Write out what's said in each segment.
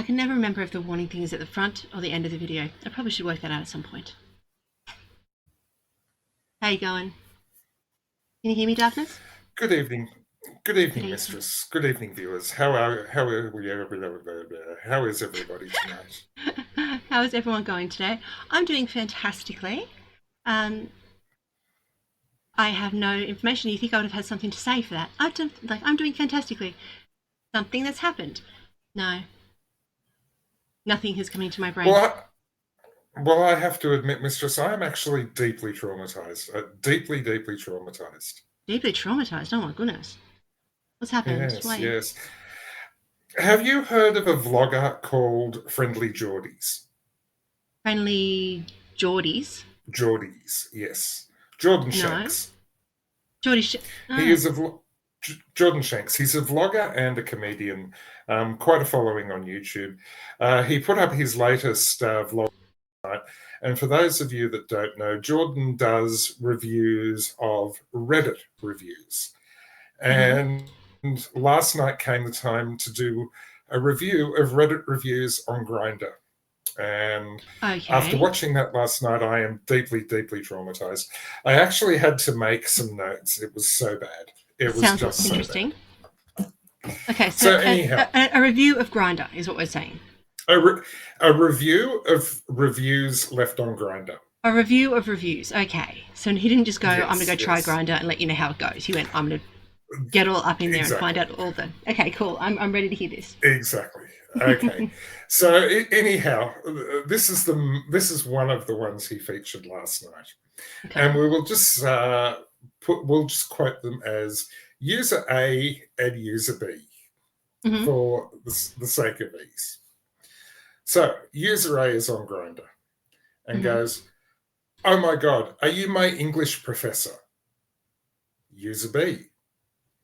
I can never remember if the warning thing is at the front or the end of the video. I probably should work that out at some point. How you going? Can you hear me, Darkness? Good evening. Good Good evening, evening. Mistress. Good evening, viewers. How is everybody tonight? How is everyone going today? I'm doing fantastically. Um, I have no information. You think I would have had something to say for that? I'm doing fantastically. Something that's happened. No, nothing has come into my brain. Well, I have to admit, Mistress, I am actually deeply traumatized. Deeply, deeply traumatized. Deeply traumatized. Oh my goodness. What's happened? Yes, Wait. yes. Have you heard of a vlogger called Friendly Geordies? Friendly Geordies? Geordies, yes. Jordan No. Shanks. Geordie. He No. is a Jordan Shanks. He's a vlogger and a comedian. Quite a following on YouTube. He put up his latest vlog. And for those of you that don't know, Jordan does reviews of Reddit reviews. Mm-hmm. And last night came the time to do a review of Reddit reviews on Grindr. And after Okay. watching that last night, I am deeply, deeply traumatized. I actually had to make some notes. It was so bad. It was Sounds just so interesting. bad. Okay, so So, anyhow, a review of Grinder is what we're saying. a review of reviews left on Grindr. A review of reviews. Okay, so he didn't just go, "I'm gonna go Yes, try yes, Grinder and let you know how it goes." He went, "I'm gonna get all up in there and find exactly. out all the." Okay, cool. I'm ready to hear this. Exactly. Okay. So anyhow, this is one of the ones he featured last night, and Okay. we will just we'll just quote them as user A and user B Mm-hmm. for the sake of ease. So user A is on Grindr and Mm-hmm. goes, "Oh my god, are you my English professor?" User B,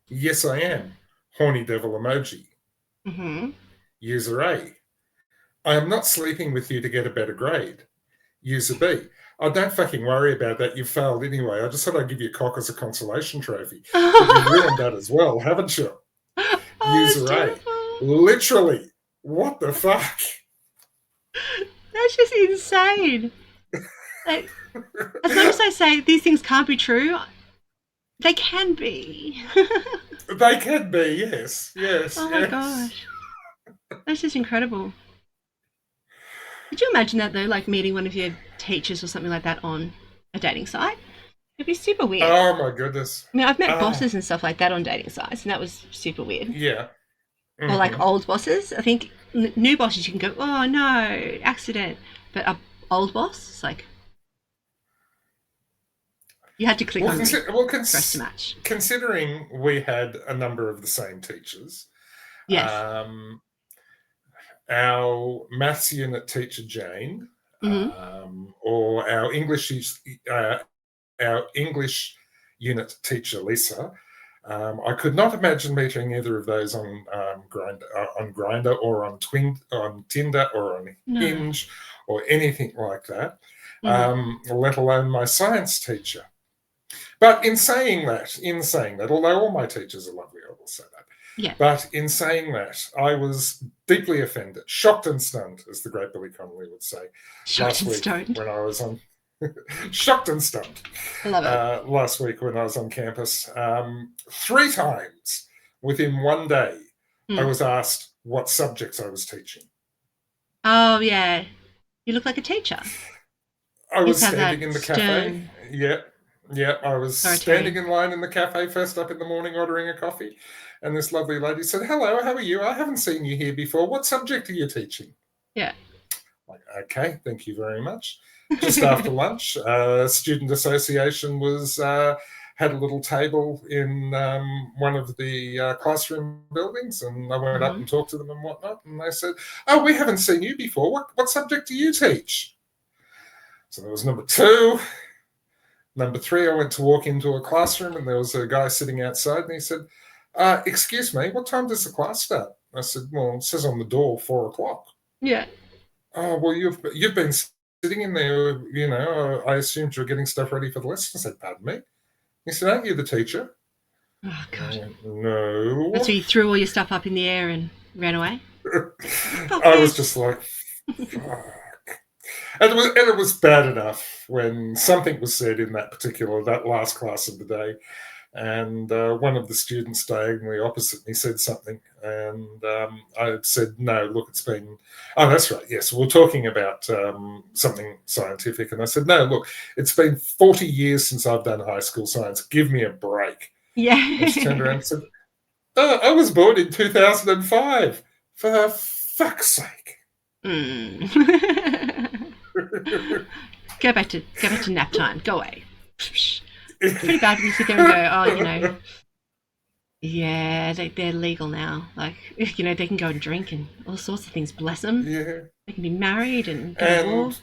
"Yes, I am." Horny devil emoji. Mm-hmm. User A, "I am not sleeping with you to get a better grade." User B, "Oh, don't fucking worry about that. You failed anyway. I just thought I'd give you a cock as a consolation trophy. But you've ruined that as well, haven't you?" Oh, that's User A, terrible. "Literally, what the fuck?" That's just insane. Like, as much as I say these things can't be true, they can be. They can be, yes, yes, Oh my yes. gosh, that's just incredible. Could you imagine that though, like meeting one of your teachers or something like that on a dating site? It'd be super weird. Oh my goodness. I mean, I've met Oh, bosses and stuff like that on dating sites, and that was super weird. yeah. Or like Mm-hmm. old bosses. I think new bosses you can go, oh no, accident. But a old boss, it's like you had to click Well, on me consider, well for us to match. considering we had a number of the same teachers, Yes. um, our maths unit teacher Jane, Mm-hmm. or uh, our English unit teacher Lisa. I could not imagine meeting either of those on Grinder or on Tinder or on No. Hinge or anything like that. Mm. Let alone my science teacher. But in saying that, although all my teachers are lovely, I will say that. Yeah. But in saying that, I was deeply offended, shocked and stunned, as the great Billy Connolly would say, Shocked last and week stoned. when I was on shocked and stunned I love it. last week when I was on campus. Three times within one day, I Mm. was asked what subjects I was teaching. Oh yeah. You look like a teacher. I You used was to have standing that in the cafe. stern, Yeah, yeah. I was standing authoritarian. in line in the cafe first up in the morning ordering a coffee. And this lovely lady said, "Hello, how are you? I haven't seen you here before. What subject are you teaching?" Yeah. Like, okay, thank you very much. Just after lunch, student association was had a little table in one of the classroom buildings, and I went up Mm-hmm. and talked to them and whatnot. And they said, "Oh, we haven't seen you before. What subject do you teach?" So there was number two. Number three, I went to walk into a classroom, and there was a guy sitting outside, and he said, "Excuse me, what time does the class start?" I said, "Well, it says on the door 4 o'clock." Yeah. "Oh, well, you've been sitting in there, I assumed you were getting stuff ready for the lesson." I said, "Pardon me?" He said, "Aren't you the teacher?" Oh I god. went, That's "No." where you threw all your stuff up in the air and ran away. I was just like, fuck. And it was bad enough when something was said in that last class of the day, and one of the students diagonally opposite me said something, and I said, "No, look, it's been." Oh, that's right. Yes, we're talking about something scientific, and I said, "No, look, it's been 40 years since I've done high school science. Give me a break." And she turned around Yeah. and said, "Oh, I was born in 2005. For fuck's sake." Mm. Go back to nap time. Go away. It's pretty bad when you sit there and go, oh, yeah, they're legal now. Like, they can go and drink and all sorts of things. Bless them. Yeah. They can be married and go to war. And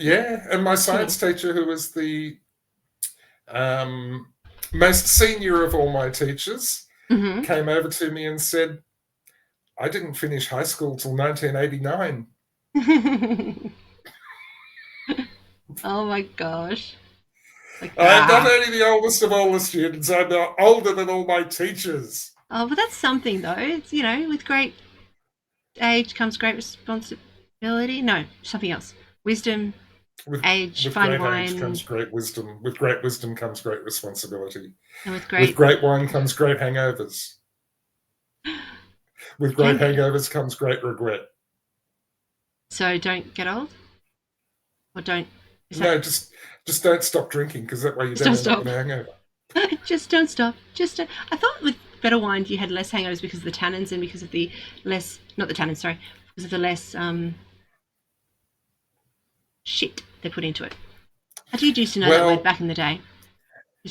yeah, and my Silly. science teacher, who was the um, most senior of all my teachers, Mm-hmm. came over to me and said, "I didn't finish high school till 1989." Oh my gosh. Like, I'm not only the oldest of all the students, I'm older than all my teachers. Oh, but that's something though. It's, with great age comes great responsibility. No, something else. Wisdom, With age, with fine great age wine, comes great wisdom. With great wisdom comes great responsibility. and with With great great wine comes great hangovers. With great hang. hangovers comes great regret. So don't get old, or don't. Is that No, just don't stop drinking, because that way you just don't don't end up stop? with a hangover. Just don't stop. I thought with better wine you had less hangovers because of the tannins and because of the less, not the tannins, sorry, because of the less shit they put into it. I did used to know that word Well, back in the day.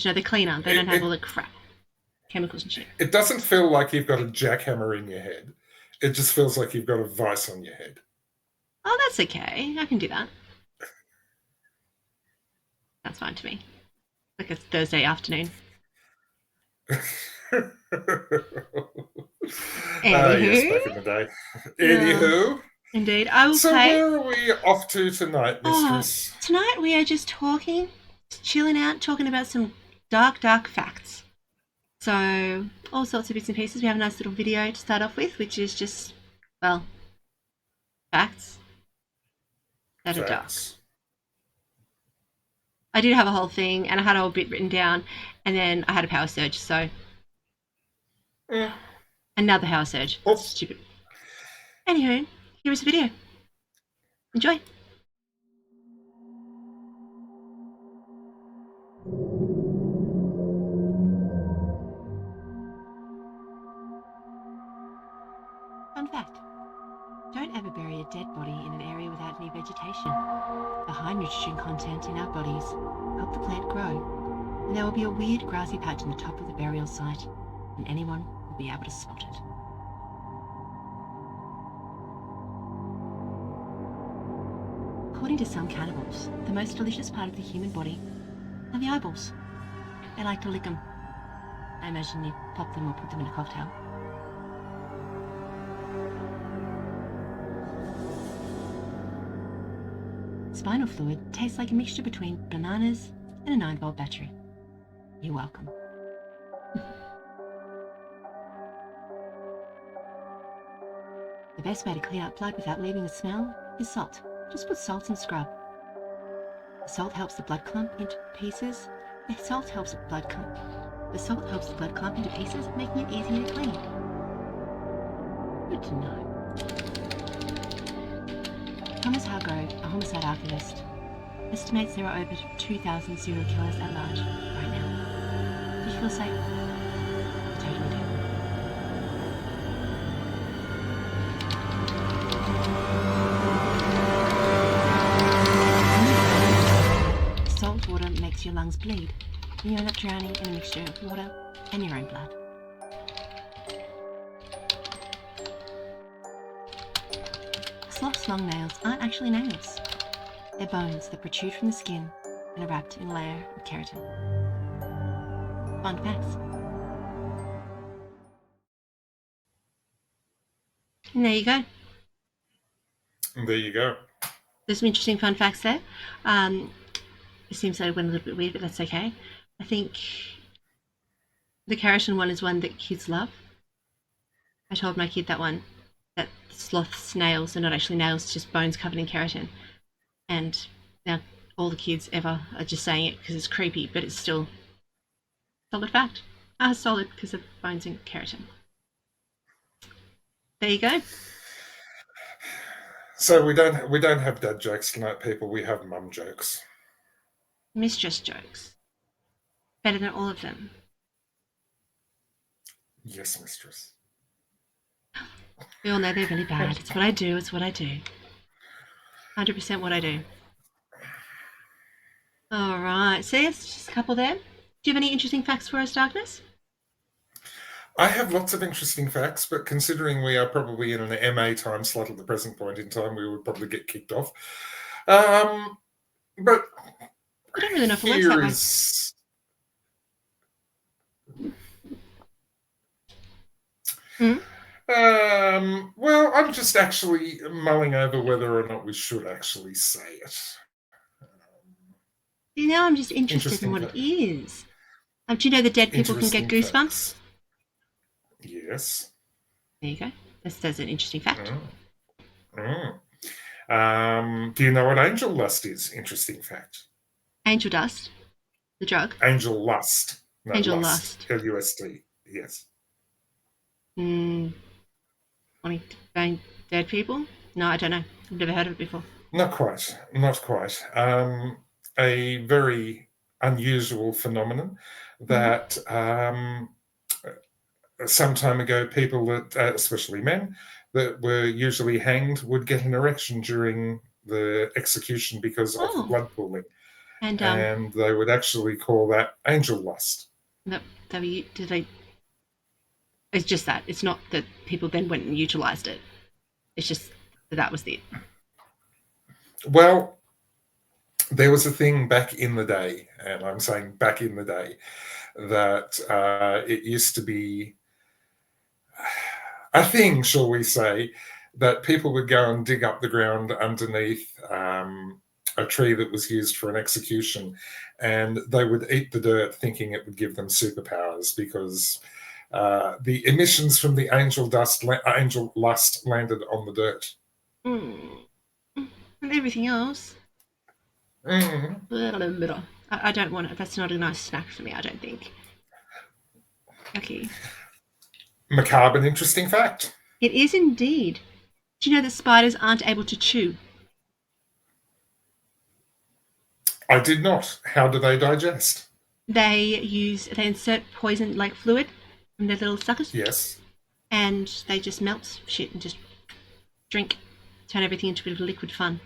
They're cleaner. They don't it, have all it, the crap, chemicals and shit. it doesn't feel like you've got a jackhammer in your head. It just feels like you've got a vice on your head. Oh, that's okay. I can do that. That's fine to me. Like a Thursday afternoon. Yes, Anywho, back in the day. yeah, Anywho, indeed, I will so play. where are we off to tonight, Oh, Mistress? tonight we are just talking, chilling out, talking about some dark, dark facts. So, all sorts of bits and pieces. We have a nice little video to start off with, which is just, well, facts that are dark. Facts. I did have a whole thing, and I had a whole bit written down, and then I had a power surge, so Mm. another power surge. Oh, Stupid. Anywho, here is the video. Enjoy. Fun fact. Don't ever bury a dead body in an area without any vegetation. The high nitrogen content in our bodies help the plant grow, and there will be a weird grassy patch on the top of the burial site, and anyone will be able to spot it. According to some cannibals, the most delicious part of the human body are the eyeballs. They like to lick them. I imagine you pop them or put them in a cocktail. Spinal fluid tastes like a mixture between bananas and a 9-volt battery. You're welcome. The best way to clean out blood without leaving a smell is salt. Just put salt and scrub. The salt helps the blood clump into pieces. The salt helps the blood clump into pieces, making it easier to clean. Good to know. Thomas Hargrove, a homicide archivist, estimates there are over 2,000 serial killers at large right now. Do you feel safe? I totally do. Salt water makes your lungs bleed, and you end up drowning in a mixture of water and your own blood. Sloth's long nails aren't actually nails. They're bones that protrude from the skin and are wrapped in a layer of keratin. Fun facts. And there you go. and there you go. There's some interesting fun facts there. It seems that it went a little bit weird, but that's okay. I think the keratin one is one that kids love. I told my kid that one that sloths' nails are not actually nails, it's just bones covered in keratin. And now all the kids ever are just saying it because it's creepy, but it's still solid fact. Solid because of bones and keratin. There you go. So we don't have dad jokes tonight, people. We have mum jokes. Mistress jokes. Better than all of them. Yes, mistress. We all know they're really bad. It's what I do. It's what I do. 100% what I do. All right. See, it's just a couple there. Do you have any interesting facts for us, Darkness? I have lots of interesting facts, but considering we are probably in an MA time slot at the present point in time, we would probably get kicked off. But I don't really know if it works that way. Well, I'm just actually mulling over whether or not we should actually say it. Now I'm just interested in what it is. Do you know that dead people can get goosebumps? Facts. Yes. There you go. That's an interesting fact. Do you know what angel lust is? Interesting fact. Angel dust? The drug? Angel lust. No, angel lust. L-U-S-T. Yes. Wanting to bang dead people? No, I don't know. I've never heard of it before. Not quite. Not quite. A very unusual phenomenon that some time ago, people that, especially men, that were usually hanged would get an erection during the execution because of the blood pooling. And they would actually call that angel lust. It's just that. It's not that people then went and utilised it. It's just that was it. Well, there was a thing back in the day, and I'm saying back in the day, that it used to be a thing, shall we say, that people would go and dig up the ground underneath a tree that was used for an execution, and they would eat the dirt thinking it would give them superpowers because the emissions from the angel lust landed on the dirt. And everything else. I don't want it. That's not a nice snack for me, I don't think. Okay. Macabre, an interesting fact. It is indeed. Do you know that spiders aren't able to chew? I did not. How do they digest? They insert poison like fluid in their little suckers. Yes. And they just melt shit and just drink, turn everything into a bit of liquid fun.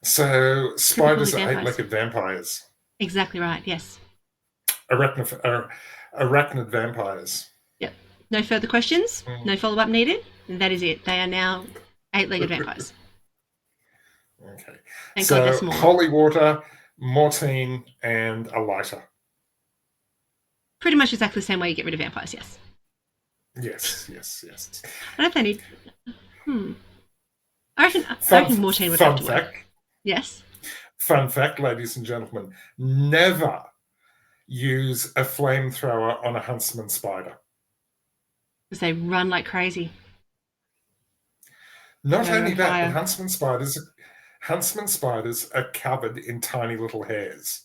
So spiders are eight-legged vampires. Exactly right, yes. Arachnid vampires. Yep. No further questions, no follow-up needed, and that is it. They are now eight-legged vampires. Okay. Thank God there's more. Holy water, mortine, and a lighter. Pretty much exactly the same way you get rid of vampires, yes. Yes. I don't know if they need... I reckon mortine would have to work. Yes. Fun fact, ladies and gentlemen, never use a flamethrower on a huntsman spider. Because they run like crazy. Not only that, but huntsman spiders are covered in tiny little hairs.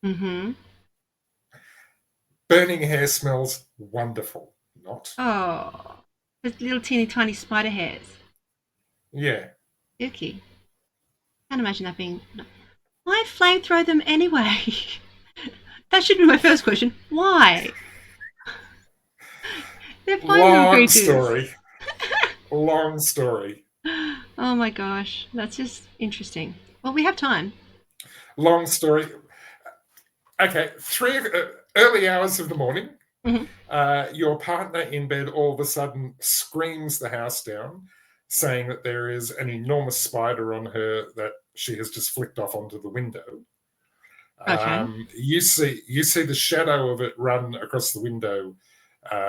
Burning hair smells wonderful, not? Oh, those little teeny tiny spider hairs. Yeah. Icky. Can't imagine that being... Why flamethrow them anyway? That should be my first question. Why? They're fine little creatures. Long story. Oh my gosh, that's just interesting. Well, we have time. Long story. Okay, early hours of the morning, your partner in bed all of a sudden screams the house down, saying that there is an enormous spider on her that she has just flicked off onto the window. Okay. You see the shadow of it run across the window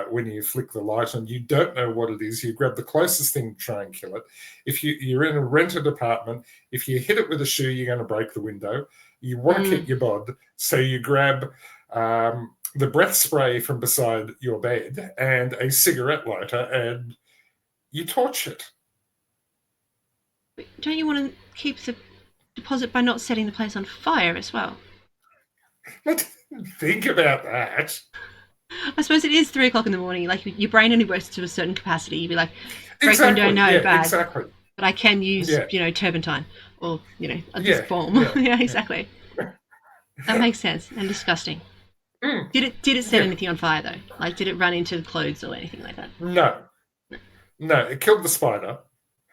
when you flick the light on. You don't know what it is. You grab the closest thing to try and kill it. If you're in a rented apartment, if you hit it with a shoe, you're going to break the window. You want to keep your bod, so you grab the breath spray from beside your bed and a cigarette lighter, and You torch it. But don't you want to keep the deposit by not setting the place on fire as well? I didn't think about that. I suppose it is 3 o'clock in the morning. Like your brain only works to a certain capacity. You'd be like, break window, Exactly. no, Yeah, bad. exactly. But I can use, Yeah. turpentine or, this Yeah. form. Yeah. Yeah, exactly. That makes sense and disgusting. Mm, Did it set yeah. anything on fire though? Like, did it run into the clothes or anything like that? No. No, it killed the spider.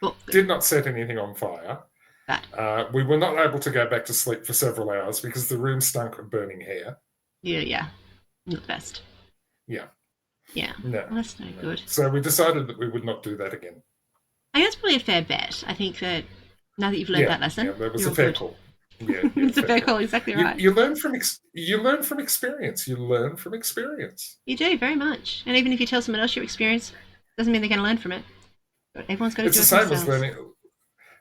Well, Did not set anything on fire. bad. We were not able to go back to sleep for several hours because the room stunk of burning hair. Yeah. Not the best. Yeah. Yeah. No. Well, that's no good. So we decided that we would not do that again. I think that's probably a fair bet. I think that now that you've learned that lesson, Yeah, that was you're a fair good. call. Yeah, It's a fair call, exactly right. You learn from experience. You learn from experience. You do, very much. And even if you tell someone else your experience, doesn't mean they're going to learn from it. But everyone's got to It's do the it same themselves. as learning.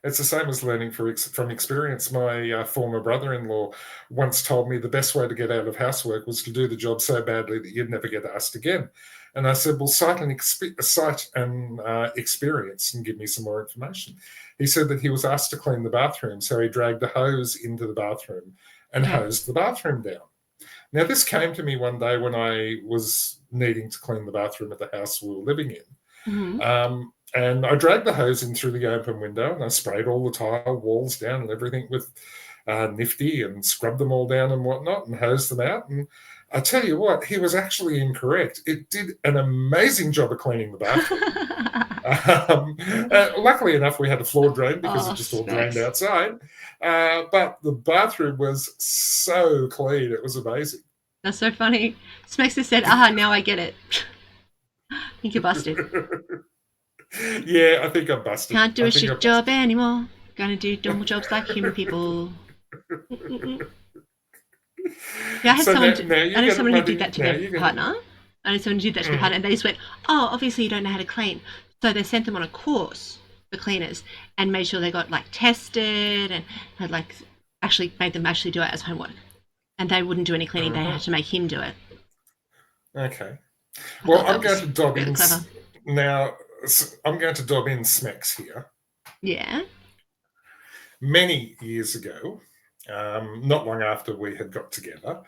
It's the same as learning from experience. My former brother-in-law once told me the best way to get out of housework was to do the job so badly that you'd never get asked again. And I said, well, cite and experience and give me some more information. He said that he was asked to clean the bathroom, so he dragged a hose into the bathroom and hosed the bathroom down. Now, this came to me one day when I was needing to clean the bathroom at the house we were living in. Mm-hmm. And I dragged the hose in through the open window and I sprayed all the tile walls down and everything with Nifty and scrubbed them all down and whatnot and hosed them out. And I tell you what, he was actually incorrect. It did an amazing job of cleaning the bathroom. Luckily enough, we had a floor drain because it just all drained outside. But the bathroom was so clean. It was amazing. That's so funny. Smexer just said, now I get it. I think you're busted. Yeah, I think I'm busted. Can't do a shit job anymore. Gonna do normal jobs like human people. Yeah, I had someone who did that to their partner. I had someone who did that to their partner, and they just went, "Oh, obviously you don't know how to clean." So they sent them on a course for cleaners and made sure they got like tested and had like actually made them actually do it as homework. And they wouldn't do any cleaning; they had to make him do it. Okay. Well, I'm going to dob really in clever. now. I'm going to dob in Smex here. Yeah. Many years ago, not long after we had got together,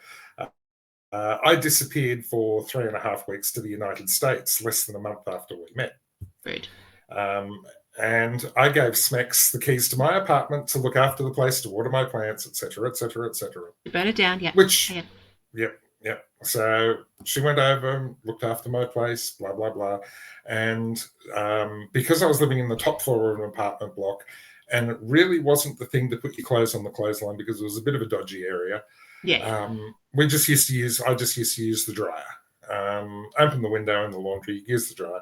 I disappeared for 3.5 weeks to the United States, less than a month after we met. Rude. And I gave Smex the keys to my apartment to look after the place, to water my plants, etc., etc., etc. You burn it down, yeah. Yep. So she went over, looked after my place, blah, blah, blah. And because I was living in the top floor of an apartment block, and it really wasn't the thing to put your clothes on the clothesline because it was a bit of a dodgy area. Yeah. I just used to use the dryer. Open the window in the laundry, use the dryer.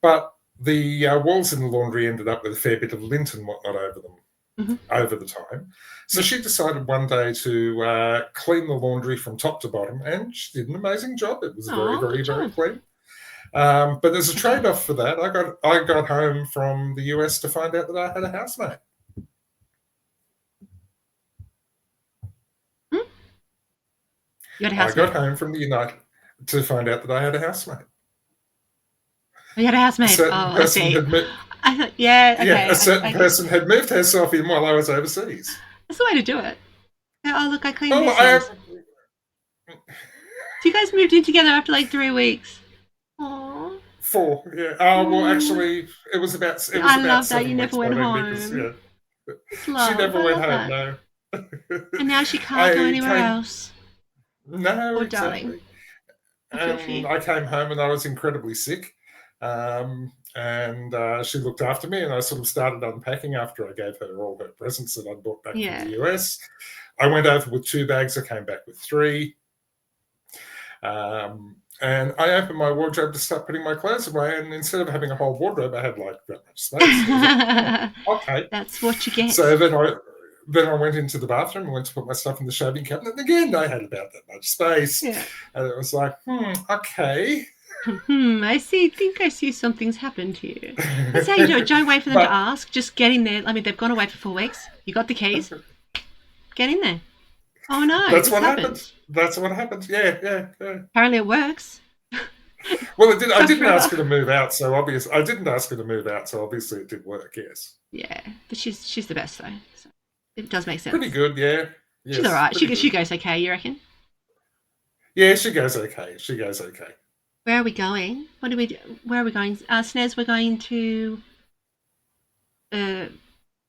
But the walls in the laundry ended up with a fair bit of lint and whatnot over them over the time. So she decided one day to clean the laundry from top to bottom, and she did an amazing job. It was very clean. But there's a trade-off for that. I got home from the US to find out that I had a housemate. You had a housemate? I got home from the United to find out that I had a housemate. You had a housemate? I see. I thought, okay. A certain person had moved herself in while I was overseas. That's the way to do it. Oh, look, I cleaned this house. So you guys moved in together after like 3 weeks? Aww. 4, yeah. Oh, well, actually, it was about. I love that you never went home. Because, she never went home. No. And now she can't go anywhere else. No, exactly. Darling. I came home and I was incredibly sick, and she looked after me, and I sort of started unpacking after I gave her all her presents that I'd brought back from the US. I went over with 2 bags. I came back with 3. And I opened my wardrobe to start putting my clothes away, and instead of having a whole wardrobe, I had like that much space. Okay, that's what you get. So then I went into the bathroom and went to put my stuff in the shaving cabinet. And again, I had about that much space, and it was like, okay. I think I see something's happened here. That's how you do it. Don't wait for them to ask. Just get in there. I mean, they've gone away for 4 weeks. You got the keys. Get in there. Oh no, that's what happened. That's what happened. Yeah. Apparently it works. Well, I didn't ask her to move out, so I didn't ask her to move out, so obviously it did work. Yes. Yeah, but she's the best though. So it does make Pretty sense. good, yeah. She's all Yes, right. pretty She good. goes okay. You reckon? Yeah, she goes okay. She goes okay. Where are we going? What do we do? Where are we going? Snez, we're going to uh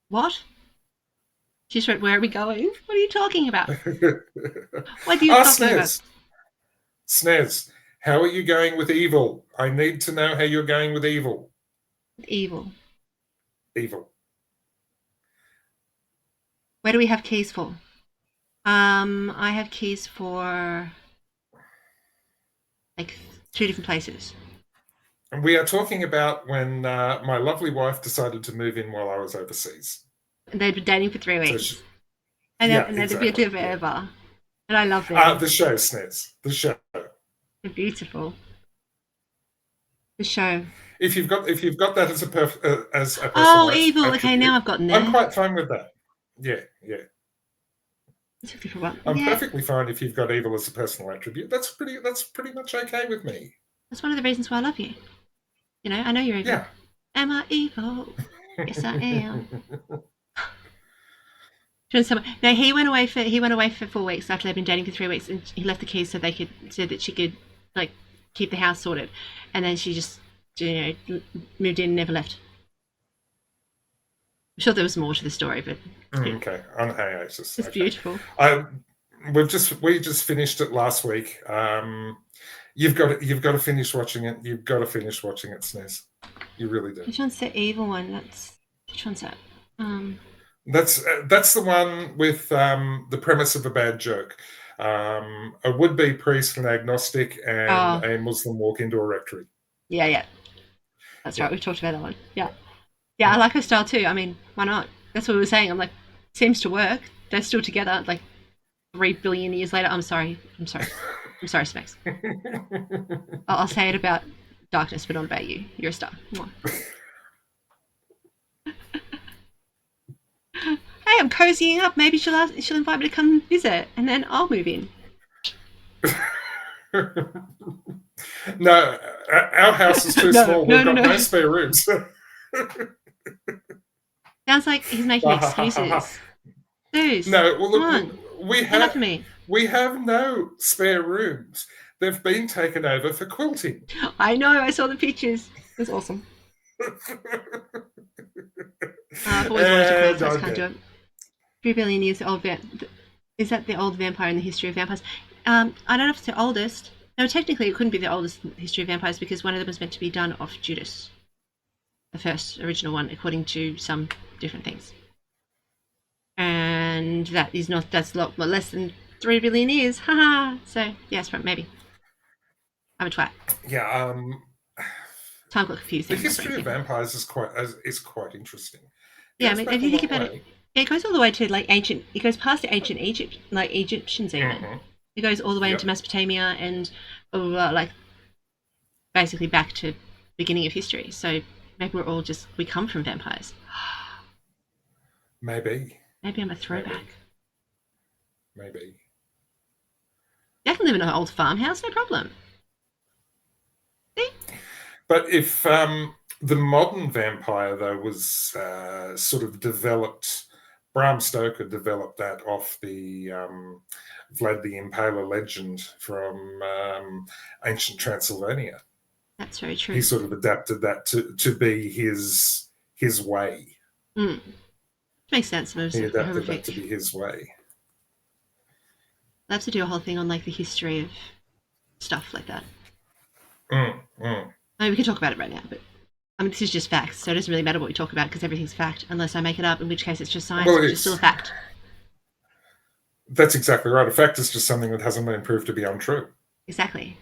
what? She just went, where are we going? What are you talking about? What are you Ah, talking about? Snez, how are you going with evil? I need to know how you're going with evil. Evil. Evil. Where do we have keys for? I have keys for like two different places. And we are talking about when my lovely wife decided to move in while I was overseas. And they'd been dating for 3 weeks. So And yeah, they'd been exactly. together Yeah. forever. And I love them. The show, Snez. The show. They're beautiful. The show. If you've got that as a Oh, personal evil. Okay, now attribute, I've gotten I'm there. quite fine with that. Yeah, yeah. It's a different one. I'm Yeah, perfectly fine if you've got evil as a personal attribute. That's pretty much okay with me. that's one of the reasons why I love you. You know, I know you're evil. Yeah. Am I evil? Yes, I am. No, he went away for 4 weeks after they'd been dating for 3 weeks, and he left the keys so that she could like keep the house sorted, and then she just moved in and never left. I'm sure there was more to the story, but Okay, on hiatus. it's Okay. beautiful. We just finished it last week. You've got to finish watching it. You've got to finish watching it, Snez. You really do. Which one's the evil one? Which one's that? That's the one with the premise of a bad joke. A would-be priest, an agnostic, and a Muslim walk into a rectory. Yeah. That's right. We've talked about that one. Yeah. I like her style too. I mean, why not? That's what we were saying. I'm like, seems to work. They're still together, like 3 billion years later. I'm sorry, Smacks. I'll say it about darkness, but not about you. You're a star. Hey, I'm cozying up. Maybe she'll invite me to come visit, and then I'll move in. No, our house is too small. We've got no spare rooms. Sounds like he's making excuses. Dude, no, well, look, we have no spare rooms. They've been taken over for quilting. I know. I saw the pictures. It was awesome. I've always wanted to quilt, so I just can't do it. 3 billion years old. Is that the old vampire in the history of vampires? I don't know if it's the oldest. No, technically it couldn't be the oldest in the history of vampires because one of them was meant to be done off Judas, the first original one, according to some different things. And that's a lot less than 3 billion years. Haha. So yes, maybe. I'm a twat. Yeah. Time got confused. The history of vampires is quite interesting. Yeah, I mean, if you think about it, it goes all the way to like ancient. It goes past the ancient Egypt, like Egyptians even. Mm-hmm. It goes all the way into Mesopotamia and like basically back to beginning of history. So maybe we come from vampires. Maybe I'm a throwback. Maybe. I can live in an old farmhouse, no problem. See? But if the modern vampire, though, was sort of developed, Bram Stoker developed that off the Vlad the Impaler legend from ancient Transylvania. That's very true. He sort of adapted that to be his way. Mm. Makes sense. He adapted that to be his way. I'll have to do a whole thing on like the history of stuff like that. I mean, we can talk about it right now, but I mean, this is just facts, so it doesn't really matter what we talk about because everything's fact, unless I make it up, in which case it's just science, which is still a fact. That's exactly right. A fact is just something that hasn't been proved to be untrue. Exactly.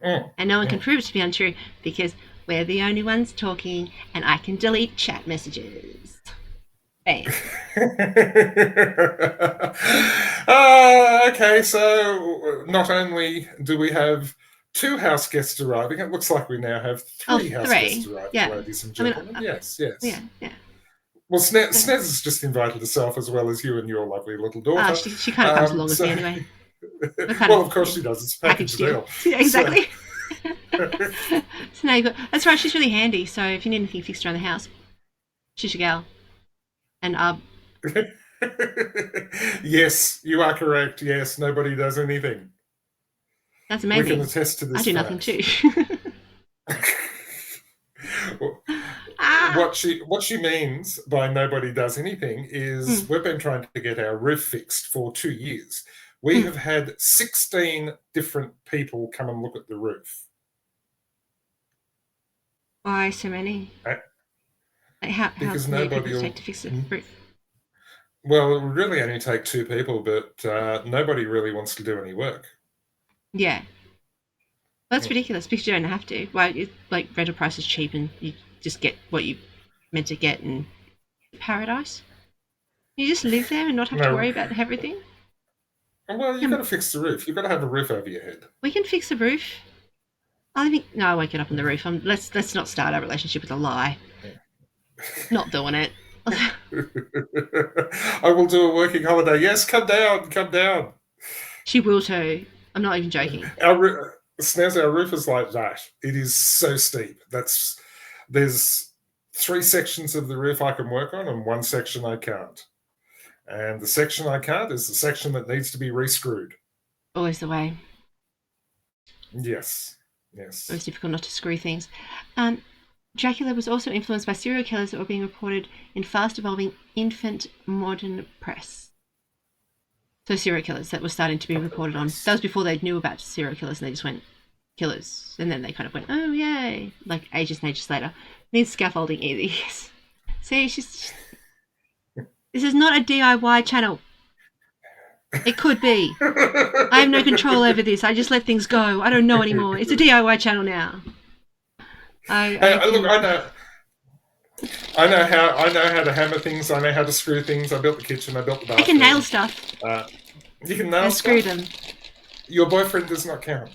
And no one can prove it to be untrue because we're the only ones talking and I can delete chat messages. Bam. Okay, so not only do we have 2 house guests arriving, it looks like we now have 3 house guests arriving, ladies and gentlemen. I mean, yes. Yeah. Well, Snez has just invited herself as well as you and your lovely little daughter. She kind of comes along with me anyway. Well, of course she does. It's a package deal. Yeah, exactly. So now you got. That's right. She's really handy. So if you need anything fixed around the house, she's your gal. And Yes, you are correct. Yes, nobody does anything. that's We can amazing. attest to I this do nothing fact. too. Ah. What she means by nobody does anything is Mm, we've been trying to get our roof fixed for 2 years. We mm. have had 16 different people come and look at the roof. Why so many? Uh, Like how because many people nobody does it take will. to fix the roof? Well, it would really only take 2 people, but nobody really wants to do any work. Yeah. Well, that's Mm. ridiculous because you don't have to. Why, like, rental price is cheap and you just get what you meant to get in paradise. You just live there and not have to No, worry about everything. well, you've got Yeah, to fix the roof. You've got to have a roof over your head. we can fix the roof. I think no, I won't get up on the roof. Let's not start our relationship with a lie. Not doing it. I will do a working holiday. Yes, come down, come down. She will too. I'm not even joking. Snaz, our roof is like that. It is so steep. There's 3 sections of the roof I can work on, and 1 section I can't. And the section I can't is the section that needs to be rescrewed. Always the way. Yes, yes. Always difficult not to screw things. Dracula was also influenced by serial killers that were being reported in fast-evolving infant modern press. So serial killers that were starting to be reported on. That was before they knew about serial killers and they just went killers. And then they kind of went, oh, yay. Like ages and ages later. Needs scaffolding easy. Yes. See, this is not a DIY channel. It could be. I have no control over this. I just let things go. I don't know anymore. It's a DIY channel now. Look, I know how to hammer things. I know how to screw things. I built the kitchen. I built the bathroom. I can nail stuff. You can nail And stuff. screw them. Your boyfriend does not count.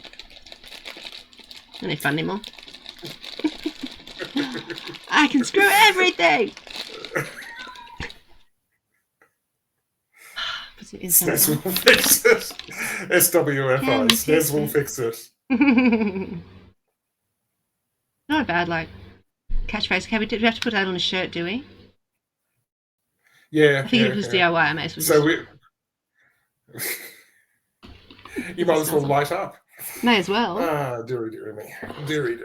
And they fun anymore. I can screw everything. Snez will fix it. SWFI. Snez will fix it. Not a bad catchphrase. Okay, we have to put that on a shirt, do we? Yeah. I think it was DIY. I may as well. So you might as well light up. May as well. Dearie me. Dearie me.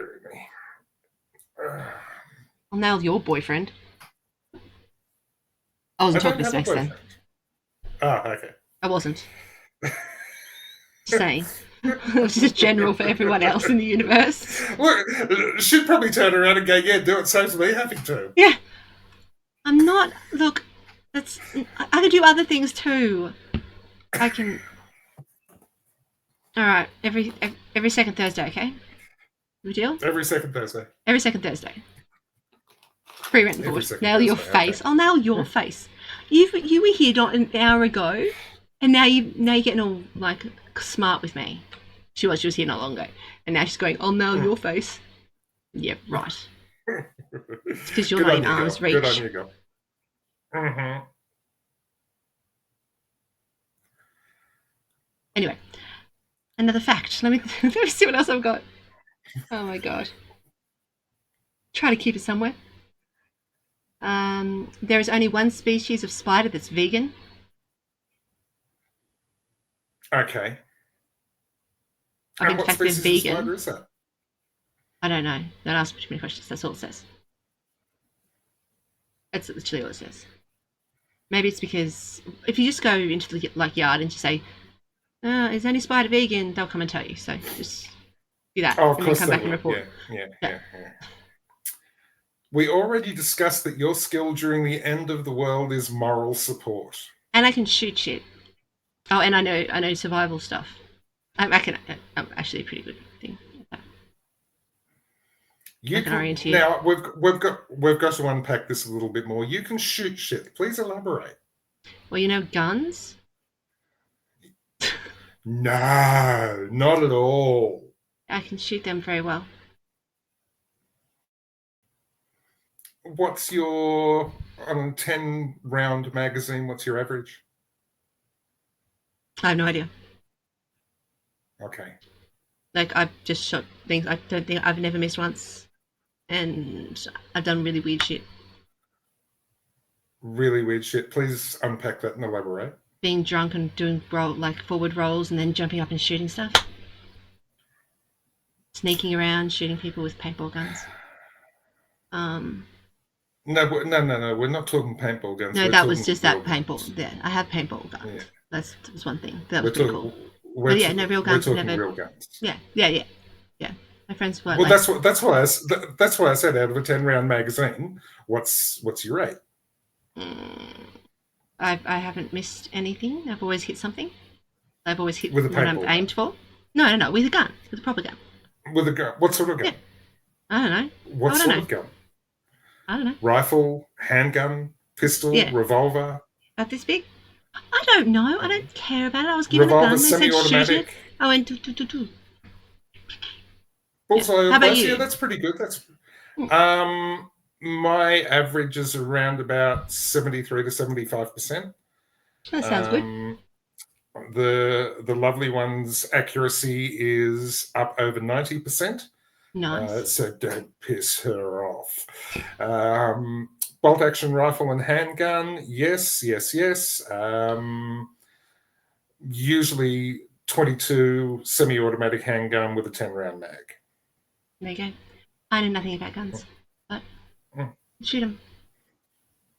I'll nail your boyfriend. I wasn't talking to sex then. Okay. I wasn't. Just saying. It was just general for everyone else in the universe. Look, she'd probably turn around and go, yeah, do it saves me having to. Yeah. I'm not. Look, I can do other things too. I can. All right, every second Thursday, okay? Good deal? Every second Thursday. Every second Thursday. Free rent and board. Nail your face. Okay. I'll nail your face. You were here not an hour ago, and now you're getting all like smart with me. She was here not long ago, and now she's going, I'll nail your face. Yeah, right. It's because you're not in arm's reach. Good on you, girl. Mm-hmm. Anyway, another fact. Let me see what else I've got. Oh my god. Try to keep it somewhere. There is only one species of spider that's vegan. Okay. I mean, in fact, they're vegan. Spider is that? I don't know. Don't ask me too many questions. That's all it says. That's literally all it says. Maybe it's because if you just go into the yard and just say, "Is any spider vegan?" they'll come and tell you. So just do that, and then come back and report. Yeah. We already discussed that your skill during the end of the world is moral support. And I can shoot shit. Oh, and I know survival stuff. I'm actually a pretty good thing. Now we've got to unpack this a little bit more. You can shoot shit. Please elaborate. Well, guns. No, not at all. I can shoot them very well. What's your 10-round magazine? What's your average? I have no idea. Okay. Like I've just shot things. I don't think I've never missed once, and I've done really weird shit. Really weird shit. Please unpack that and elaborate. Being drunk and doing forward rolls and then jumping up and shooting stuff. Sneaking around, shooting people with paintball guns. No, no. We're not talking paintball guns. No, We're that was talking just real that paintball. guns. Yeah, I have paintball guns. Yeah. That was one thing. That was We're pretty talking. cool. But yeah, no real We're guns. talking Never. real guns. Yeah. My friends were Well, like, that's why I said out of a 10-round magazine, what's your rate? I haven't missed anything. I've always hit something. I've always hit With a what I'm paintball aimed for. No, with a gun, with a proper gun. With a gun. What sort of gun? Yeah. I don't know. What sort of gun? I don't know. Rifle, handgun, pistol, revolver. About this big? I don't know. I don't care about it. I was given a gun. They said shoot it. I went do. Also, how about you? Yeah, that's pretty good. That's my average is around about 73 to 75%. That sounds good. The lovely one's accuracy is up over 90%. Nice. So don't piss her off. Bolt action rifle and handgun, yes. Usually 22 semi-automatic handgun with a 10-round mag. There you go. I know nothing about guns, but shoot them.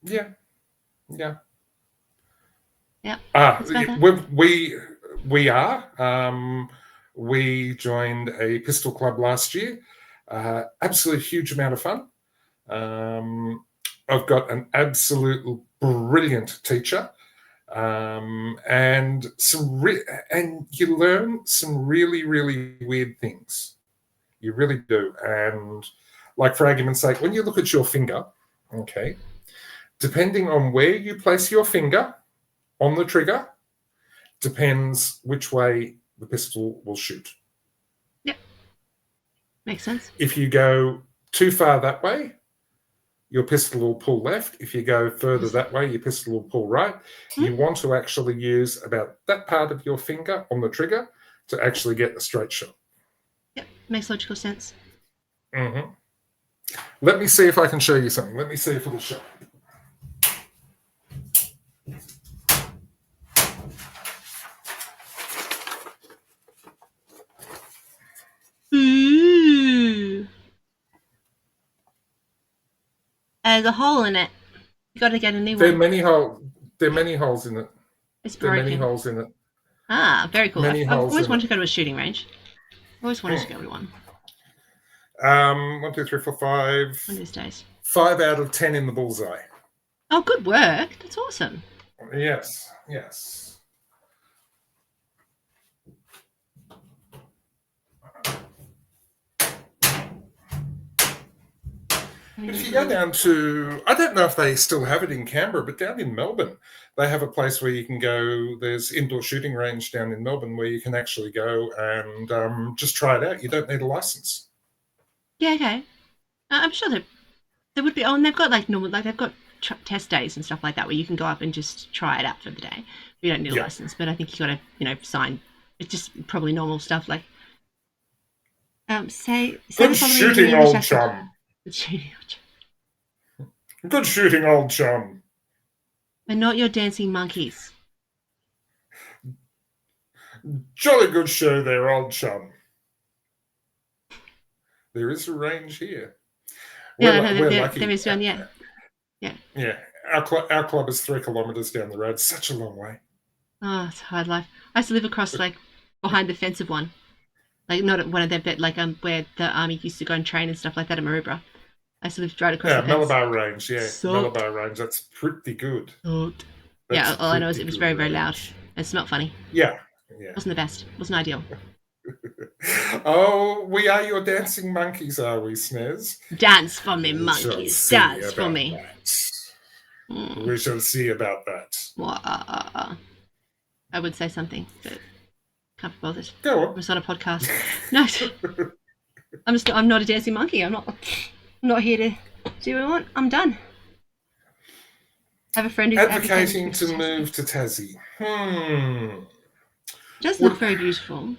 Yeah. Yeah. We are. We joined a pistol club last year. Absolute huge amount of fun. I've got an absolute brilliant teacher, and you learn some really, really weird things. You really do. And like for argument's sake, when you look at your finger, okay, depending on where you place your finger on the trigger, depends which way the pistol will shoot. Yep. Makes sense. If you go too far that way, your pistol will pull left. If you go further that way, your pistol will pull right. You want to actually use about that part of your finger on the trigger to actually get a straight shot. Yep, makes logical sense. Mm-hmm. Let me see if I can show you something. Let me see if it'll show. Ooh. There's a hole in it. You got to get a new one. There are many holes in it. It's broken. There are many holes in it. Ah, very cool. I've always wanted to go to a shooting range. I always wanted to go to one. 1, 2, 3, 4, 5. One of these days. 5 out of 10 in the bullseye. Oh, good work. That's awesome. Yes. If you go down to, I don't know if they still have it in Canberra, but down in Melbourne, they have a place where you can go. There's indoor shooting range down in Melbourne where you can actually go and just try it out. You don't need a license. Yeah, okay. I'm sure there would be. Oh, and they've got they've got test days and stuff like that where you can go up and just try it out for the day. You don't need a license, but I think you got to sign. It's just probably normal stuff like. Say good shooting, old chum. Good shooting, old chum. Good shooting, old chum. We're not your dancing monkeys. Jolly good show there, old chum. There is a range here. There is one, yeah. Yeah, our club is 3 kilometres down the road. Such a long way. Oh, it's a hard life. I used to live across, behind the fence of one. Not at one of them, but where the army used to go and train and stuff like that at Macabre. I used to live right across the fence. Malabar Range, Malabar Range. That's pretty good. All I know is it was very, very loud. It smelled funny. Yeah. It wasn't the best. It wasn't ideal. Oh, we are your dancing monkeys, are we, Snez? Dance for me, monkeys. Dance for me. We shall see about that. I would say something, but can't be bothered. Go on. It's not a podcast. No, I'm not a dancing monkey. I'm not here to do what I want. I'm done. I have a friend who's advocating to move to Tassie. It does look very beautiful.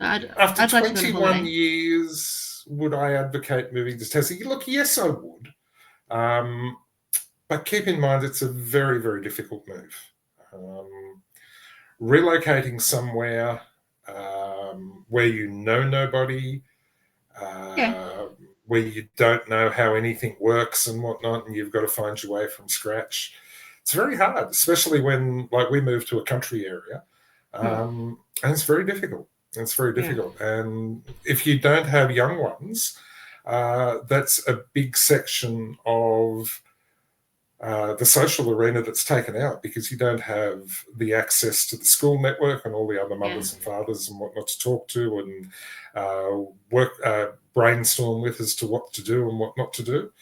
After I'd like to go on a 21 holiday. years, would I advocate moving to Tassie? Look, yes, I would. But keep in mind, it's a very, very difficult move. Relocating somewhere where you know nobody, Yeah, where you don't know how anything works and whatnot, and you've got to find your way from scratch. It's very hard, especially when, like, we moved to a country area, and it's very difficult. It's very yeah, difficult, and if you don't have young ones, that's a big section of the social arena that's taken out because you don't have the access to the school network and all the other yeah. mothers and fathers and whatnot to talk to and work brainstorm with as to what to do and what not to do.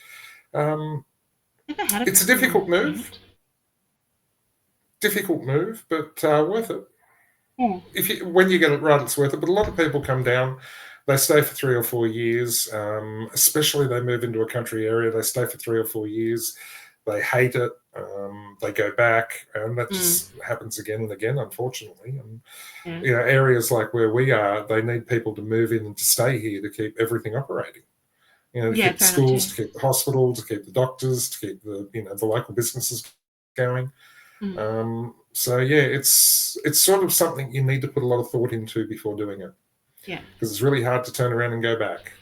Never had a It's a difficult move, parent. but worth it. Yeah. When you get it right, it's worth it. But a lot of people come down, they stay for 3 or 4 years, especially they move into a country area, they stay for 3 or 4 years, they hate it, they go back, and that just happens again and again, unfortunately. And Yeah. areas like where we are, they need people to move in and to stay here to keep everything operating. To Yeah, keep the fair enough schools, too. to keep the hospital, to keep the doctors, to keep the local businesses going. Mm. So yeah, it's sort of something you need to put a lot of thought into before doing it, Yeah. because it's really hard to turn around and go back.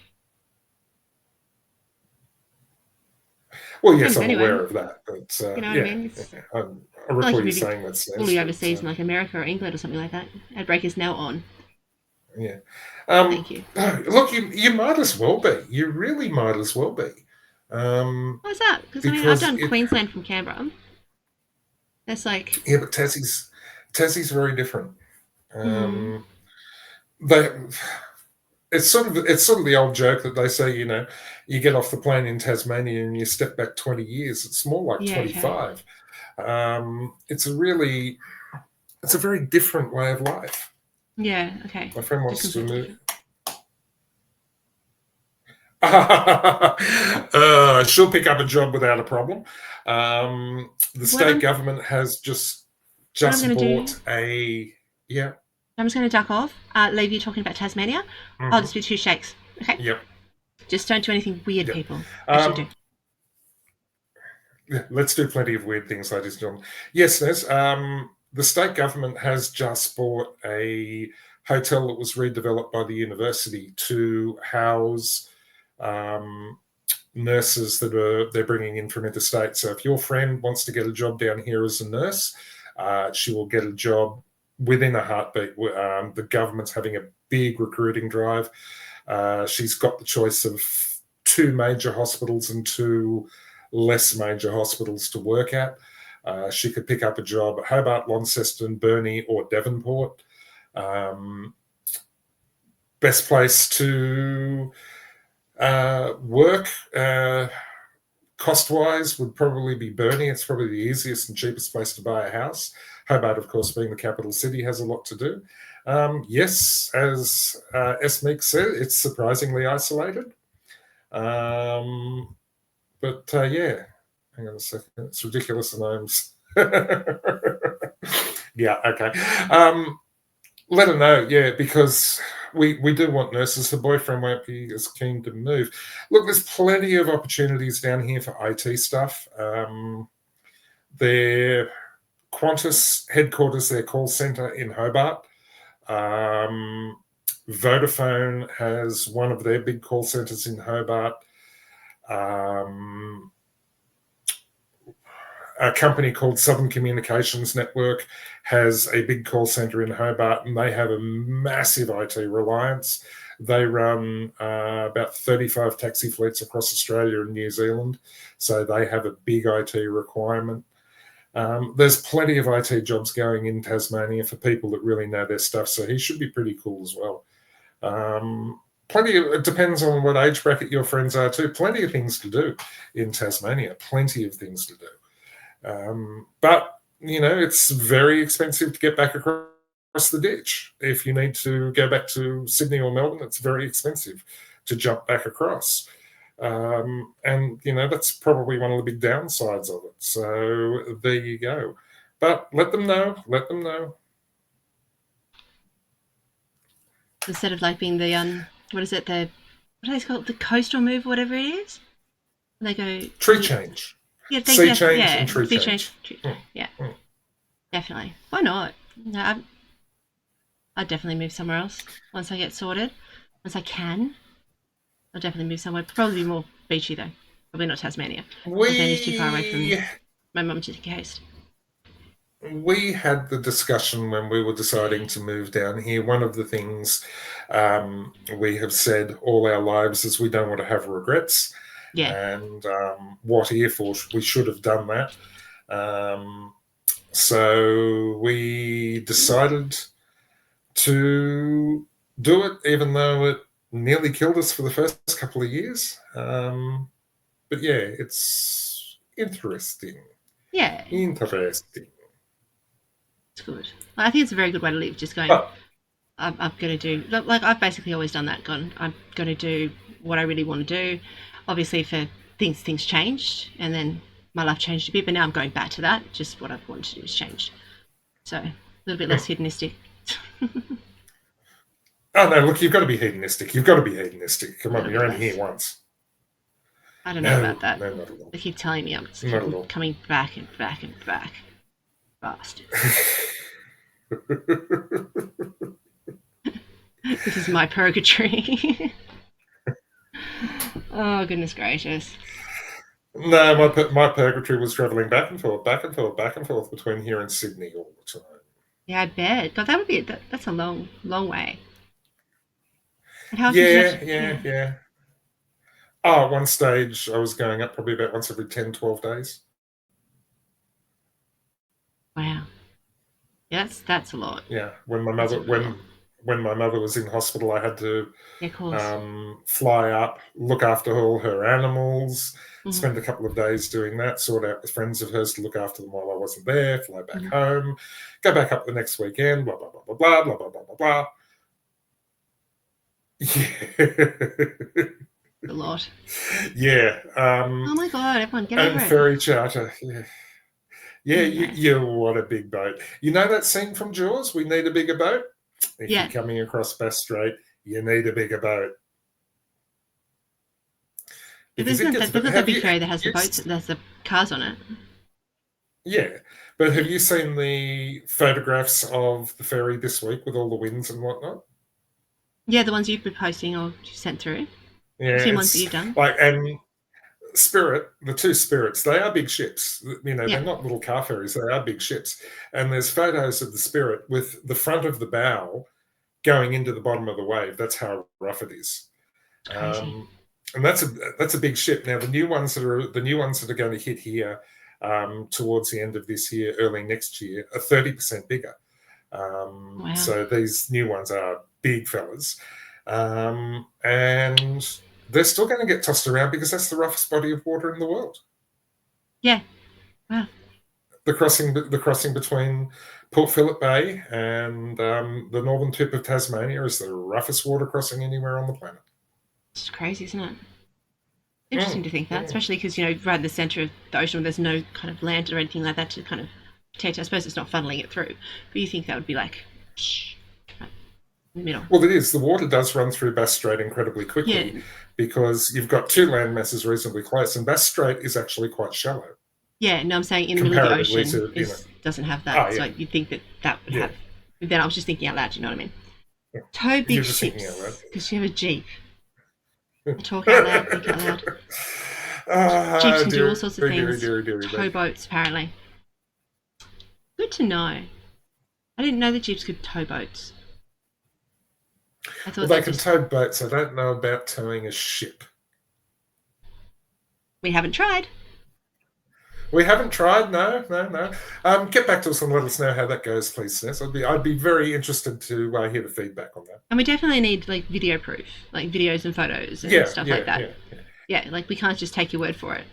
Well, yes, Depends I'm aware anyway. of that, but You know what I yeah, mean? It's I not like recall you're you moving saying that, Stairs, fully but overseas in like America or England or something like that. I'd break his nail on. yeah. Thank you. Look, you might as well be. You really might as well be, Why's that? Because I mean, I've because done Queensland from Canberra. That's like, yeah, but Tassie's very different. mm, They it's sort of the old joke that they say, you get off the plane in Tasmania and you step back 20 years. It's more like yeah, okay, 25. It's a very different way of life. yeah, okay, My friend just wants to completely move. different. She'll pick up a job without a problem. The What state I'm government has what I'm just gonna do, bought a yeah. I'm just gonna duck off. Leave you talking about Tasmania. I'll Mm-hmm, just do two shakes. Okay, yep, just don't do anything weird, yep. people. Actually, do. Um, Yeah, let's do plenty of weird things, ladies and gentlemen. Yes, Nez. The state government has just bought a hotel that was redeveloped by the university to house um, nurses they're bringing in from interstate. So if your friend wants to get a job down here as a nurse, she will get a job within a heartbeat. The government's having a big recruiting drive. She's got the choice of two major hospitals and two less major hospitals to work at. She could pick up a job at Hobart, Launceston, Burnie, or Devonport. Best place to work cost-wise would probably be Burnie. It's probably the easiest and cheapest place to buy a house. Hobart, of course, being the capital city, has a lot to do. Yes, as S. Meek said, it's surprisingly isolated. But yeah, hang on a second. It's ridiculous and yeah, okay. Let her know, yeah, because we do want nurses. The boyfriend won't be as keen to move. Look, there's plenty of opportunities down here for IT stuff. Their Qantas headquarters, their call center in Hobart. Vodafone has one of their big call centers in Hobart. A company called Southern Communications Network has a big call center in Hobart, and they have a massive IT reliance. They run about 35 taxi fleets across Australia and New Zealand, so they have a big IT requirement. There's plenty of IT jobs going in Tasmania for people that really know their stuff, so he should be pretty cool as well. It depends on what age bracket your friends are too. Plenty of things to do in Tasmania, plenty of things to do. But it's very expensive to get back across the ditch. If you need to go back to Sydney or Melbourne, it's very expensive to jump back across. And that's probably one of the big downsides of it. So there you go. But let them know. instead of like being the what is it, the what do they call it, the coastal move or whatever it is. And they go, Tree change, yeah, sea change, and yeah, tree sea change, change. Mm, yeah, mm. definitely. Why not? No, I'd definitely move somewhere else once I get sorted. Once I can, I'll definitely move somewhere. Probably be more beachy though. Probably not Tasmania. Tasmania's too far away from We my mum to the coast. we had the discussion when we were deciding to move down here. One of the things we have said all our lives is we don't want to have regrets, Yeah, and what if, or we should have done that. Um, so we decided to do it, even though it nearly killed us for the first couple of years. But yeah, it's interesting. yeah, Interesting. it's good. I think it's a very good way to live. Just going, But I'm going to do, like I've basically always done that. Gone, I'm going to do what I really want to do. Obviously, for things changed, and then my life changed a bit, but now I'm going back to that. Just what I've wanted to do has changed. So a little bit less hedonistic. oh no, look, you've got to be hedonistic. You've got to be hedonistic. A Come on, little bit you're only less. here once. I don't know about No, that. no, not at all. They keep telling me I'm just Not at keep all. coming back and back and back. Bastards. This is my purgatory. Oh, goodness gracious. No, my purgatory was travelling back and forth, back and forth, back and forth between here and Sydney all the time. Yeah, I bet. God, that would be that's a long way. And how often do you have Yeah, to? yeah, Yeah. yeah. Oh, at one stage I was going up probably about once every 10, 12 days. Wow. Yeah, that's a lot. Yeah, That's a real lot. when my mother was in hospital, I had to Yeah, of course. fly up, look after all her animals, Mm-hmm. spend a couple of days doing that, sort out with friends of hers to look after them while I wasn't there, fly back Mm-hmm. home, go back up the next weekend, blah, blah, blah, blah, blah, blah, blah, blah, blah, blah. Yeah. A lot. Yeah. Oh my god, everyone, get over And it. ferry charter. Yeah. Yeah, Anyway. you what a big boat. You know that scene from Jaws? We need a bigger boat. If you're Yeah. coming across Bass Strait, you need a bigger boat But because there's it not gets. that, they've got that Have big you? ferry that has the you boats, there's the cars on it. yeah, but have Yeah. you seen the photographs of the ferry this week with all the winds and whatnot? Yeah, the ones you've been posting or sent through. Yeah, I've seen ones that it's you've done. like and Spirit, the two Spirits, they are big ships. You know, Yeah. they're not little car ferries; they are big ships. And there's photos of the Spirit with the front of the bow going into the bottom of the wave. That's how rough it is. It's crazy. Um, and that's a big ship. Now the new ones that are going to hit here towards the end of this year, early next year, are 30% bigger. Wow. So these new ones are big fellas, and they're still going to get tossed around because that's the roughest body of water in the world. Yeah. Wow. The crossing between Port Phillip Bay and the northern tip of Tasmania is the roughest water crossing anywhere on the planet. It's crazy, isn't it? Interesting Mm, to think that, mm. especially because, right in the centre of the ocean where there's no kind of land or anything like that to kind of protect. I suppose it's not funneling it through, but you think that would be like right in the middle. Well, it is. The water does run through Bass Strait incredibly Yeah. quickly because you've got two land masses reasonably close, and Bass Strait is actually quite shallow Yeah, no, I'm saying in the middle of the comparatively ocean to, is doesn't have oh, that. So yeah, you'd think that that would yeah, have. But then I was just thinking out loud, you know what I mean? yeah. Tow big You're just thinking out ships loud. because you have a Jeep. I talk out loud, think out loud. Jeeps Ah, can do all sorts of dearie, dearie, things. dearie, dearie, Tow dearie. boats, apparently. Good to know. I didn't know that Jeeps could tow boats. I Well, thought they they can just. tow boats. I don't know about towing a ship. We haven't tried. We haven't tried. No, no, no. Get back to us and let us know how that goes, please, Ness. I'd be very interested to hear the feedback on that. And we definitely need like video proof, like videos and photos and Yeah, stuff like yeah, that. yeah, yeah. Yeah, like we can't just take your word for it.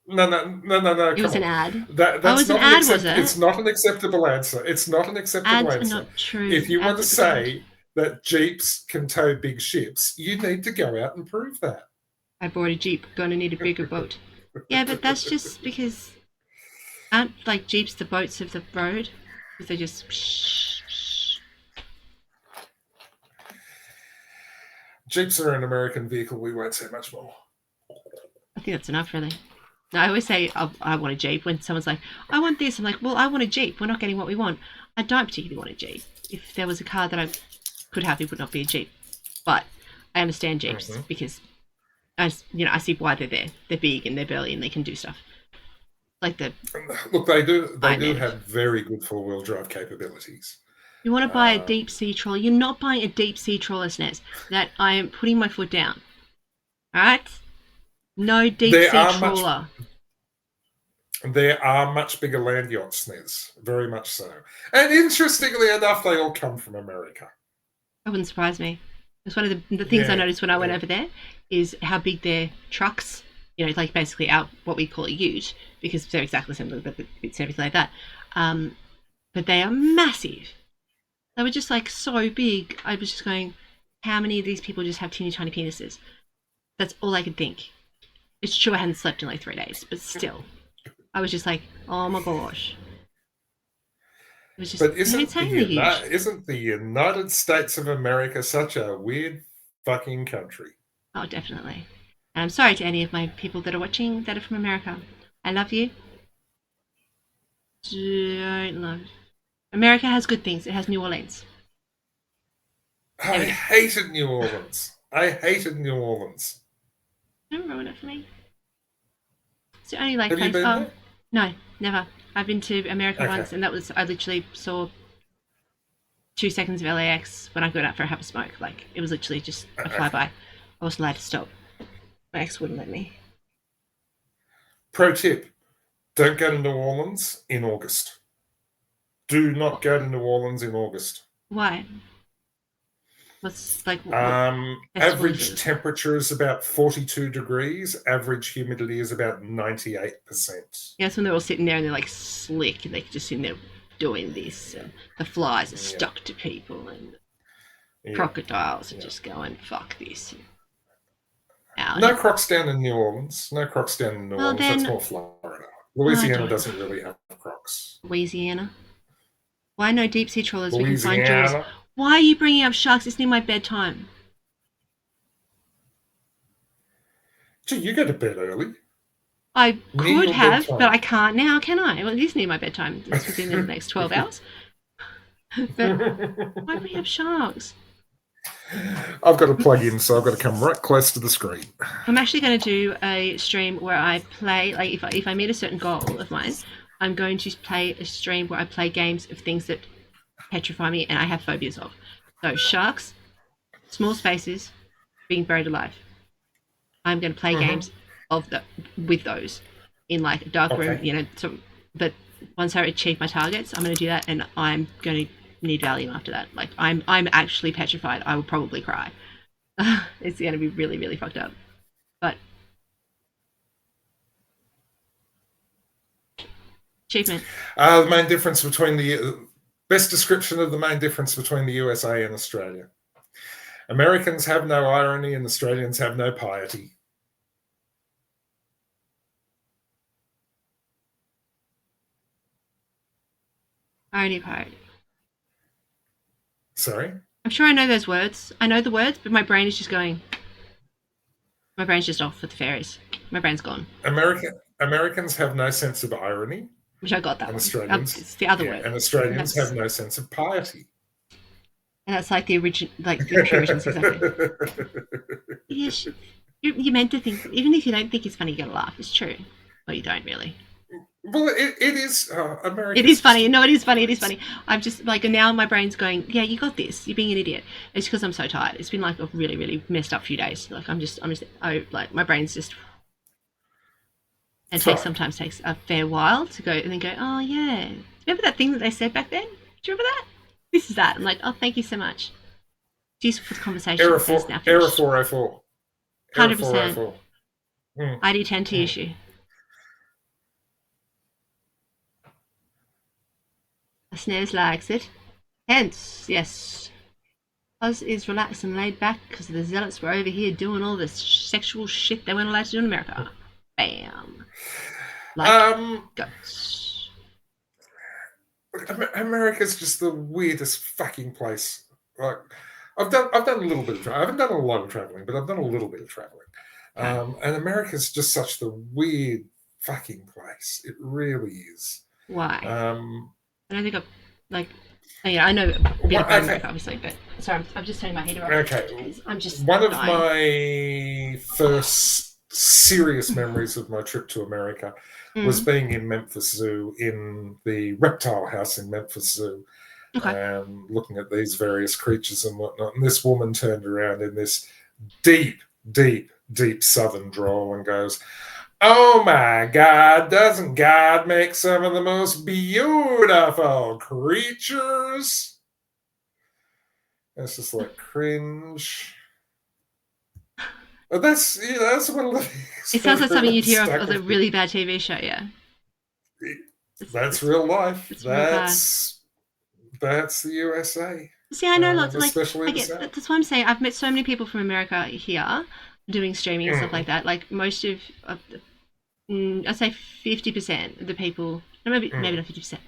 No, no, no, no, no. It Come was an on. ad. Oh, it That's was an not an ad, was accept. it? It's not an acceptable answer. It's not an acceptable Ads are answer. not true. If you want to Ads are bad. say that Jeeps can tow big ships, you need to go out and prove that. I bought a Jeep. Gonna need a bigger boat. Yeah, but that's just because aren't like Jeeps the boats of the road? Because they just. Jeeps are an American vehicle. We won't say much more. I think that's enough, really. No, I always say I want a Jeep when someone's like, I want this. I'm like, well, I want a Jeep. We're not getting what we want. I don't particularly want a Jeep. If there was a car that I could have, it would not be a Jeep. But I understand Jeeps because I see why they're there. They're big and they're burly and they can do stuff. Like the Look, they do Man. have very good four-wheel drive capabilities. You want to buy a deep sea trawler? You're not buying a deep sea trawler, Snez. That I am putting my foot down. All right, no deep sea trawler. There are much bigger land yachts, Nez. Very much so. And interestingly enough, they all come from America. That wouldn't surprise me. It's one of the things I noticed when I went over there is how big their trucks, like basically what we call a ute, because they're exactly the same, but it's everything like that. But they are massive. They were just like so big. I was just going, how many of these people just have teeny tiny penises? That's all I could think. It's true I hadn't slept in like 3 days, but still. I was just like, oh my gosh. It was just isn't the United States of America such a weird fucking country? Oh, definitely. And I'm sorry to any of my people that are watching that are from America. I love you. Don't love. America has good things. It has New Orleans. I hated New Orleans. Don't ruin it for me. It's the only Have you been there? No, never. I've been to America once, and I literally saw 2 seconds of LAX when I got out for a half a smoke. Like, it was literally just a flyby. I wasn't allowed to stop. My ex wouldn't let me. Pro tip, don't go to New Orleans in August. Do not go to New Orleans in August. Why? What's like? Average temperature is about 42 degrees. Average humidity is about 98%. Yeah, that's when they're all sitting there and they're like slick and they're just sitting there doing this. And the flies are stuck to people and crocodiles are just going, fuck this. No crocs down in New Orleans. That's more Florida. Louisiana doesn't really have crocs. Louisiana? Why no deep sea trawlers? We can find jewels. Why are you bringing up sharks? It's near my bedtime. Gee, you go to bed early. I could have, but I can't now, can I? Well, it is near my bedtime. It's within the next 12 hours. But why do we have sharks? I've got to plug in, so I've got to come right close to the screen. I'm actually going to do a stream where I play, like if I meet a certain goal of mine, I'm going to play a stream where I play games of things that petrify me and I have phobias of. So sharks, small spaces, being buried alive. I'm going to play games with those in like a dark room, but once I achieve my targets, I'm going to do that, and I'm going to need Valium after that. Like I'm actually petrified. I will probably cry. It's going to be really, really fucked up. But achievement. The main difference between best description of the main difference between the USA and Australia. Americans have no irony and Australians have no piety. Irony, piety. Sorry? I'm sure I know those words. I know the words, but my brain is just going. My brain's just off with the fairies. My brain's gone. Americans have no sense of irony. Which I got that and one. Australians, it's the other word. And Australians have no sense of piety. And that's like the original, like the Puritans, exactly. Yes, you're meant to think, even if you don't think it's funny, you gotta laugh. It's true. Well, you don't really. Well, it is American. It is funny. No, it is funny. It is funny. I'm just like, now my brain's going, yeah, you got this. You're being an idiot. It's because I'm so tired. It's been like a really, really messed up few days. Like like my brain's just. And sometimes takes a fair while to go and then go, oh yeah. Remember that thing that they said back then? Do you remember that? This is that. I'm like, oh, thank you so much. It's useful for the conversation. Error 404. 100%. ID10 issue. Snez likes it. Hence, yes. Oz is relaxed and laid back because the zealots were over here doing all this sexual shit they weren't allowed to do in America. Bam. Guts. America's just the weirdest fucking place. Like, I've done a little bit of traveling. I haven't done a lot of traveling, but I've done a little bit of traveling. Okay. And America's just such the weird fucking place. It really is. Why? Um, I don't think I've like. Oh, yeah, I know a bit about okay, America, obviously, but sorry, I'm just turning my heater off okay. because I'm just One of dying. my first serious memories of my trip to America was Mm. being in Memphis Zoo, in the reptile house in Memphis Zoo, Okay. looking at these various creatures and whatnot. And this woman turned around in this deep, deep, deep Southern drawl and goes, "Oh my God, doesn't God make some of the most beautiful creatures?" And it's just like cringe. But that's one of the It things sounds that like something really you'd hear stuck of a with me. really bad TV show. Yeah, That's it's real life. it's real bad. That's the USA, See, I know lots of especially I the get South. that's why I'm saying I've met so many people from America here doing streaming and stuff like Mm, that. Like most of I'd say 50% of the people, no, maybe mm, not 50%, say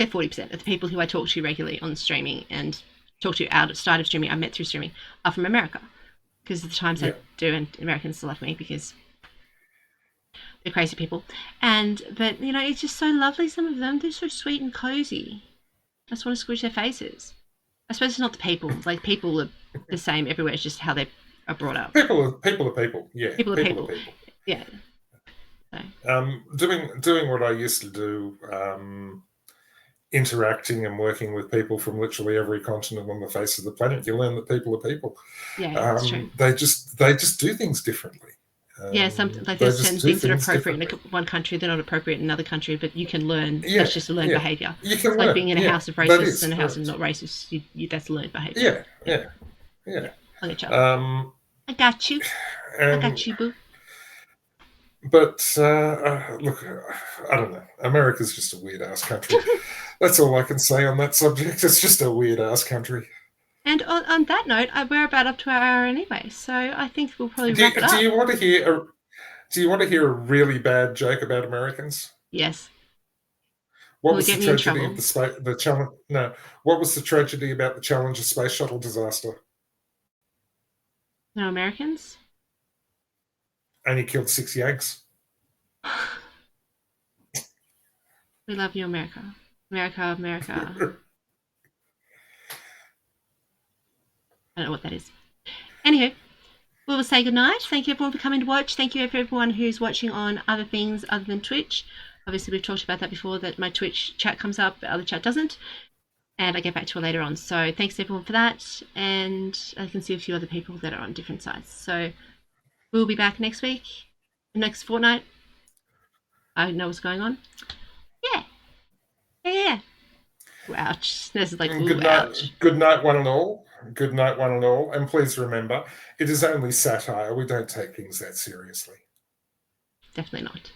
40% of the people who I talk to regularly on streaming and talk to outside of streaming, I met through streaming, are from America because of the times I yeah. do, and Americans still love me because they're crazy people. But it's just so lovely. Some of them, they're so sweet and cozy. I just want to squish their faces. I suppose it's not the people. Like people are the same everywhere. It's just how they are brought up. People are people. Yeah, People are people are people. people. Yeah. So Doing what I used to do, interacting and working with people from literally every continent on the face of the planet, you learn that people are people. yeah, it's true. They just do things differently. Yeah, some like They there's just certain do things that are things appropriate in differently. one country, they're not appropriate in another country. But you can learn. Yeah, That's just a learned yeah. behaviour. You It's can like learn. being in a Yeah, house of that racists and is a house of correct. not racists. That's learned behaviour. Yeah, Yeah, yeah, yeah. yeah. I get you. Um, I got you. I and got you, boo. but look, I don't know. America's just a weird ass country. That's all I can say on that subject. It's just a weird ass country. And on that note, we're about up to our hour anyway, so I think we'll probably Do wrap it you, do up. you want to hear a Do you want to hear a really bad joke about Americans? Yes. What Will it was the get me in tragedy of trouble? the challenge? No, what was the tragedy about the Challenger space shuttle disaster? No Americans? Only killed 6 Yanks. We love you, America. America, America. I don't know what that is. Anywho, we will say goodnight. Thank you everyone for coming to watch. Thank you for everyone who's watching on other things other than Twitch. Obviously, we've talked about that before, that my Twitch chat comes up, the other chat doesn't. And I get back to it later on. So thanks everyone for that. And I can see a few other people that are on different sides. So we'll be back next week, next fortnight. I know what's going on. Yeah. Yeah. Ouch. This is like, And ooh, ouch. good night, one and all. Good night, one and all. And please remember, it is only satire. We don't take things that seriously. Definitely not.